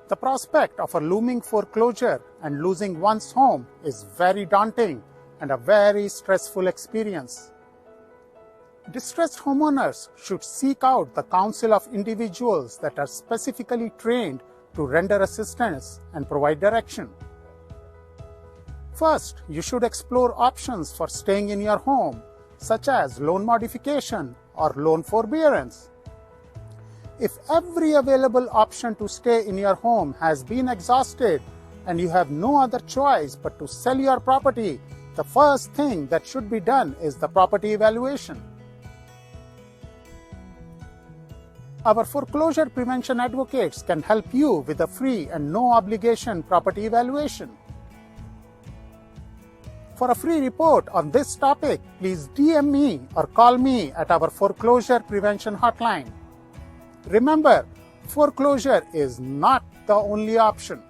The prospect of a looming foreclosure and losing one's home is very daunting and a very stressful experience. Distressed homeowners should seek out the counsel of individuals that are specifically trained to render assistance and provide direction. First, you should explore options for staying in your home, such as loan modification or loan forbearance. If every available option to stay in your home has been exhausted and you have no other choice but to sell your property, the first thing that should be done is the property evaluation. Our foreclosure prevention advocates can help you with a free and no obligation property evaluation. For a free report on this topic, please DM me or call me at our foreclosure prevention hotline. Remember, foreclosure is not the only option.